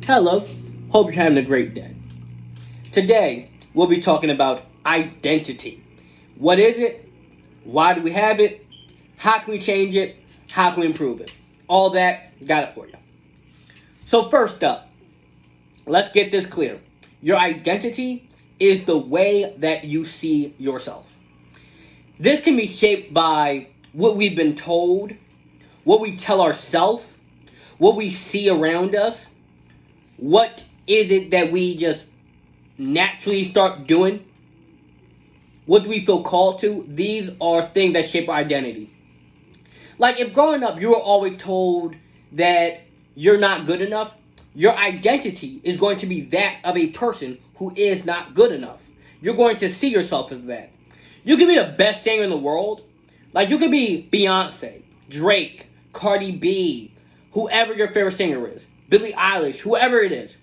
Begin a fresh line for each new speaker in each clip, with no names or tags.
Hello, hope you're having a great day. Today, we'll be talking about identity. What is it? Why do we have it? How can we change it? How can we improve it? All that, got it for you. So, first up, let's get this clear. Your identity is the way that you see yourself. This can be shaped by what we've been told, what we tell ourselves, what we see around us, what is it that we just naturally start doing? What do we feel called to? These are things that shape our identity. Like if growing up you were always told that you're not good enough, your identity is going to be that of a person who is not good enough. You're going to see yourself as that. You can be the best singer in the world. Like you could be Beyonce, Drake, Cardi B, whoever your favorite singer is, Billie Eilish, whoever it is.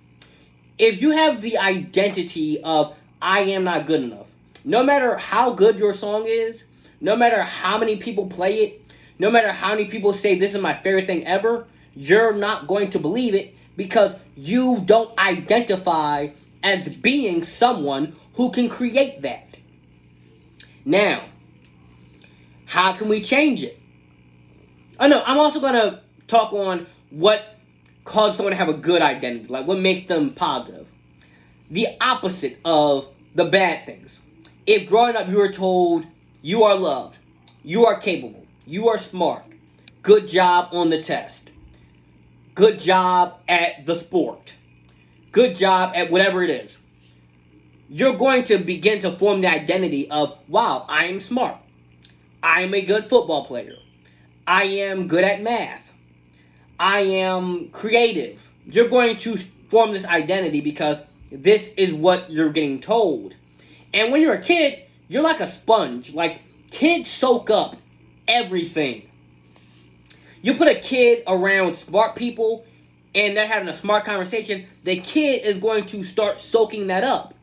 If you have the identity of I am not good enough, no matter how good your song is, no matter how many people play it, no matter how many people say this is my favorite thing ever, you're not going to believe it because you don't identify as being someone who can create that. Now, how can we change it? Oh no, I'm also going to talk on what causes someone to have a good identity, like what makes them positive. The opposite of the bad things. If growing up you were told you are loved, you are capable, you are smart, good job on the test, good job at the sport, good job at whatever it is, you're going to begin to form the identity of, wow, I am smart. I am a good football player. I am good at math. I am creative. You're going to form this identity because this is what you're getting told. And when you're a kid, you're like a sponge. Like, kids soak up everything. You put a kid around smart people and they're having a smart conversation, the kid is going to start soaking that up.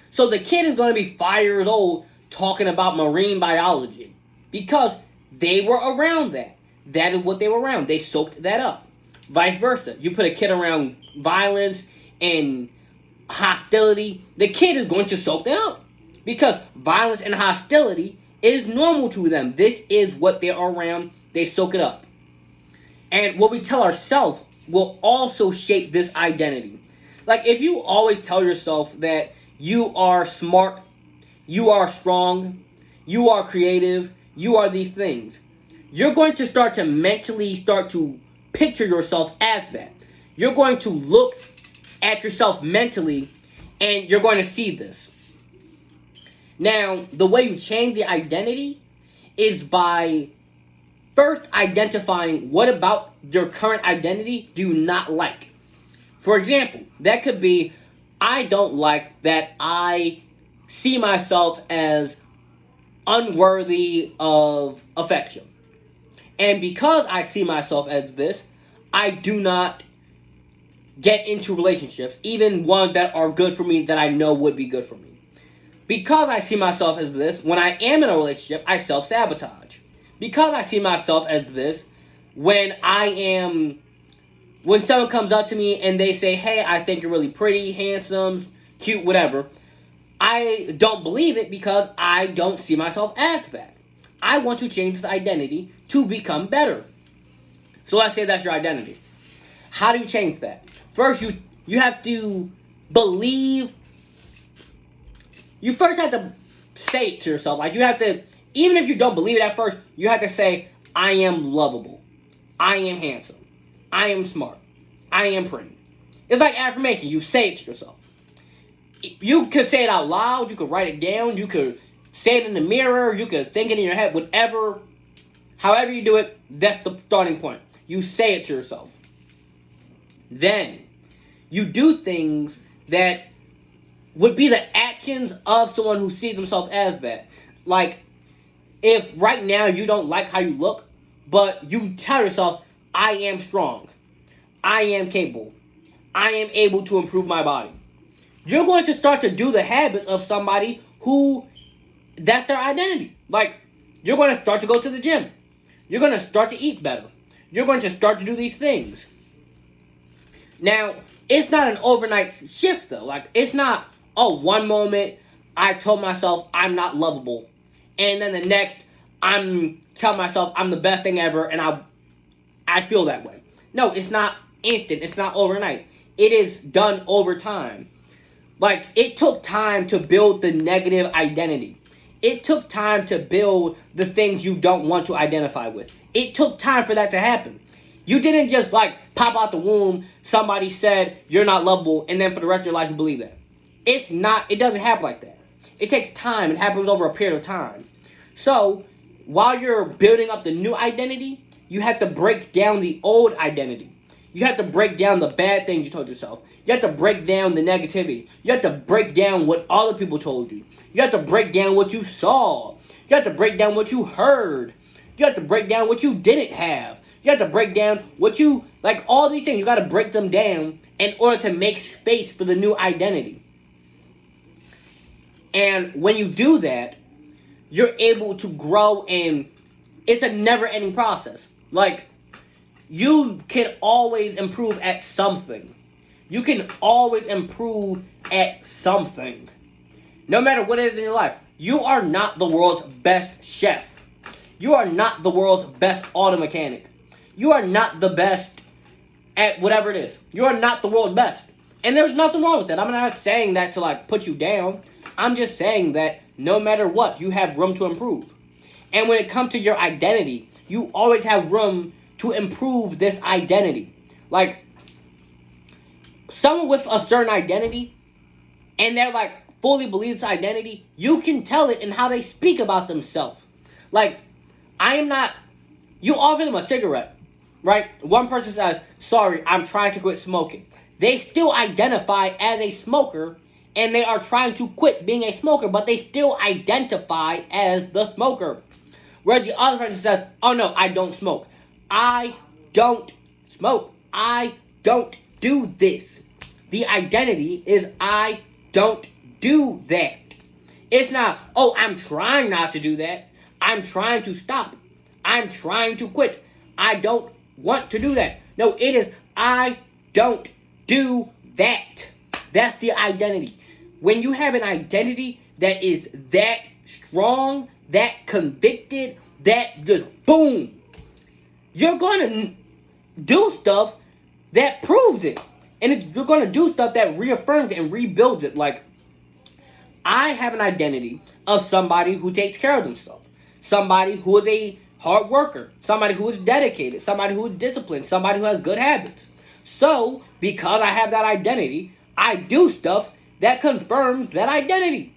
So the kid is going to be 5 years old talking about marine biology because they were around that. That is what they were around. They soaked that up. Vice versa. You put a kid around violence and hostility, the kid is going to soak that up because violence and hostility is normal to them. This is what they're around. They soak it up. And what we tell ourselves will also shape this identity. Like if you always tell yourself that you are smart, you are strong, you are creative, you are these things, you're going to start to mentally start to picture yourself as that. You're going to look at yourself mentally and you're going to see this. Now, the way you change the identity is by first identifying what about your current identity do you not like. For example, that could be, I don't like that I see myself as unworthy of affection. And because I see myself as this, I do not get into relationships, even ones that are good for me that I know would be good for me. Because I see myself as this, when I am in a relationship, I self-sabotage. Because I see myself as this, when someone comes up to me and they say, hey, I think you're really pretty, handsome, cute, whatever, I don't believe it because I don't see myself as that. I want to change the identity to become better. So let's say that's your identity. How do you change that? First, you have to believe. You first have to say it to yourself. Like you have to, even if you don't believe it at first, you have to say, I am lovable. I am handsome. I am smart. I am pretty. It's like affirmation. You say it to yourself. You could say it out loud. You could write it down. You could say it in the mirror. You could think it in your head. Whatever. However you do it, that's the starting point. You say it to yourself. Then, you do things that would be the actions of someone who sees themselves as that. Like, if right now you don't like how you look, but you tell yourself, I am strong. I am capable. I am able to improve my body. You're going to start to do the habits of somebody who, that's their identity. Like, you're going to start to go to the gym. You're going to start to eat better. You're going to start to do these things. Now, It's not an overnight shift though. Like it's not, oh, one moment I told myself I'm not lovable, and then the next I'm telling myself I'm the best thing ever, and I feel that way. No, it's not instant. It's not overnight. It is done over time. Like it took time to build the negative identity. It took time to build the things you don't want to identify with. It took time for that to happen. You didn't just like pop out the womb, somebody said you're not lovable, and then for the rest of your life you believe that. It's not, it doesn't happen like that. It takes time. It happens over a period of time. So, while you're building up the new identity, you have to break down the old identity. You have to break down the bad things you told yourself. You have to break down the negativity. You have to break down what other people told you. You have to break down what you saw. You have to break down what you heard. You have to break down what you didn't have. You have to break down what you, like all these things, you got to break them down in order to make space for the new identity. And when you do that, you're able to grow, and it's a never-ending process. Like, you can always improve at something. You can always improve at something. No matter what it is in your life. You are not the world's best chef. You are not the world's best auto mechanic. You are not the best at whatever it is. You are not the world's best. And there's nothing wrong with that. I'm not saying that to like put you down. I'm just saying that no matter what, you have room to improve. And when it comes to your identity, you always have room to improve this identity. Like, someone with a certain identity, and they're like fully believe this identity, you can tell it in how they speak about themselves. Like, you offer them a cigarette, right? One person says, sorry, I'm trying to quit smoking. They still identify as a smoker, and they are trying to quit being a smoker, but they still identify as the smoker. Where the other person says, oh no, I don't smoke. I don't smoke. I don't do this. The identity is I don't do that. It's not, oh, I'm trying not to do that. I'm trying to stop. I'm trying to quit. I don't want to do that. No, it is I don't do that. That's the identity. When you have an identity that is that strong, that convicted, that just boom, you're going to do stuff that proves it. And you're going to do stuff that reaffirms it and rebuilds it. Like, I have an identity of somebody who takes care of themselves. Somebody who is a hard worker. Somebody who is dedicated. Somebody who is disciplined. Somebody who has good habits. So, because I have that identity, I do stuff that confirms that identity.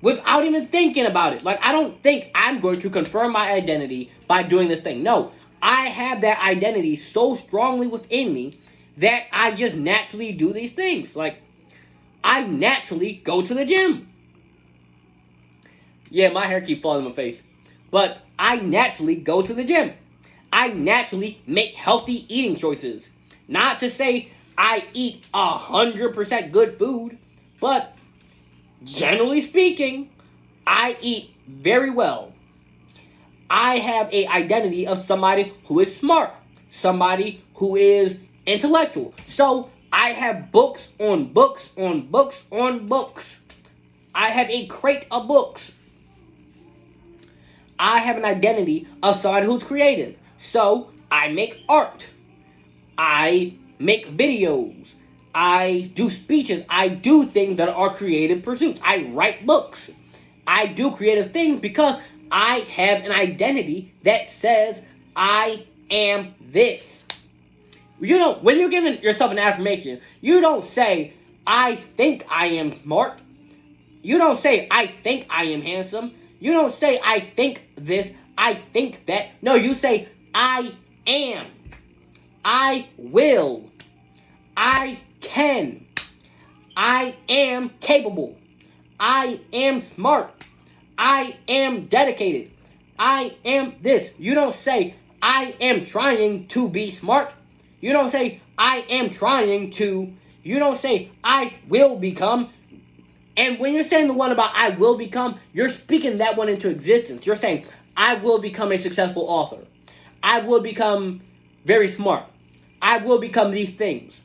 Without even thinking about it. Like, I don't think I'm going to confirm my identity by doing this thing. No, I have that identity so strongly within me that I just naturally do these things. Like, I naturally go to the gym. Yeah, my hair keeps falling on my face. But I naturally go to the gym. I naturally make healthy eating choices. Not to say I eat 100% good food, but generally speaking, I eat very well. I have an identity of somebody who is smart, somebody who is intellectual. So I have books on books on books on books. I have a crate of books. I have an identity of someone who's creative. So I make art. I make videos. I do speeches. I do things that are creative pursuits. I write books. I do creative things because I have an identity that says I am this. You don't, when you're giving yourself an affirmation, you don't say, I think I am smart. You don't say, I think I am handsome. You don't say, I think this, I think that. No, you say, I am. I will. I can. I am capable. I am smart. I am dedicated. I am this. You don't say, I am trying to be smart. You don't say, I am trying to. You don't say, I will become. And when you're saying the one about I will become, you're speaking that one into existence. You're saying, I will become a successful author. I will become very smart. I will become these things.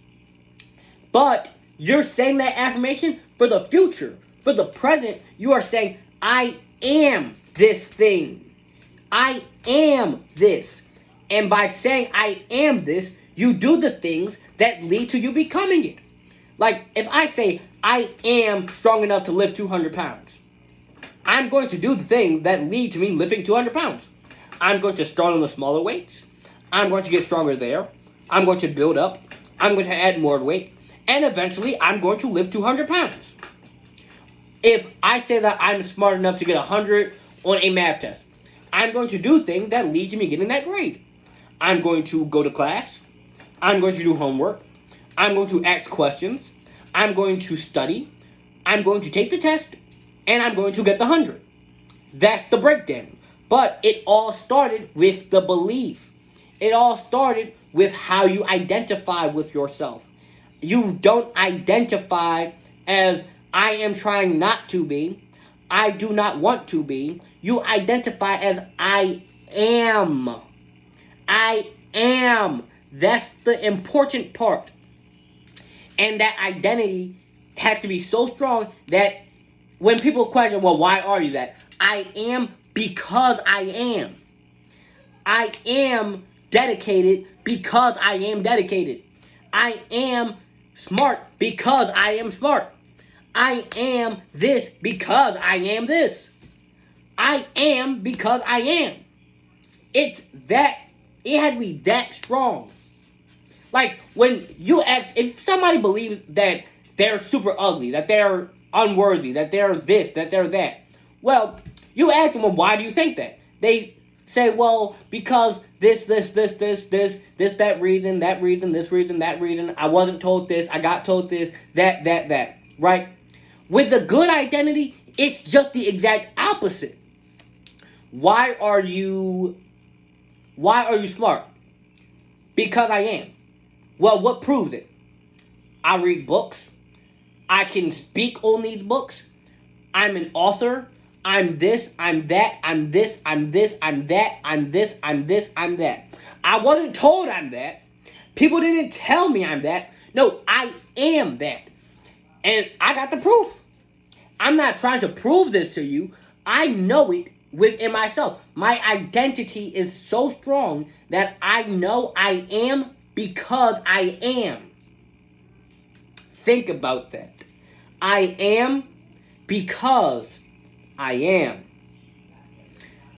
But you're saying that affirmation for the future. For the present, you are saying, I am this thing. I am this. And by saying I am this, you do the things that lead to you becoming it. Like, if I say I am strong enough to lift 200 pounds, I'm going to do the things that lead to me lifting 200 pounds. I'm going to start on the smaller weights. I'm going to get stronger there. I'm going to build up. I'm going to add more weight. And eventually, I'm going to lift 200 pounds. If I say that I'm smart enough to get 100 on a math test, I'm going to do things that lead to me getting that grade. I'm going to go to class. I'm going to do homework. I'm going to ask questions. I'm going to study. I'm going to take the test. And I'm going to get the 100. That's the breakdown. But it all started with the belief. It all started with how you identify with yourself. You don't identify as I am trying not to be. I do not want to be. You identify as I am. I am. That's the important part. And that identity has to be so strong that when people question, well, why are you that? I am because I am. I am dedicated because I am dedicated. I am smart because I am smart. I am this because I am this. I am because I am. It had to be that strong. Like, when you ask, if somebody believes that they're super ugly, that they're unworthy, that they're this, that they're that, well, you ask them, well, why do you think that? They say, well, because this, that reason, this reason, that reason, I wasn't told this, I got told this, that, right? With the good identity, it's just the exact opposite. Why are you smart? Because I am. Well, what proves it? I read books. I can speak on these books. I'm an author. I'm this, I'm that, I'm this, I'm this, I'm that, I'm this, I'm this, I'm that. I wasn't told I'm that. People didn't tell me I'm that. No, I am that. And I got the proof. I'm not trying to prove this to you. I know it within myself. My identity is so strong that I know I am because I am. Think about that. I am because I am.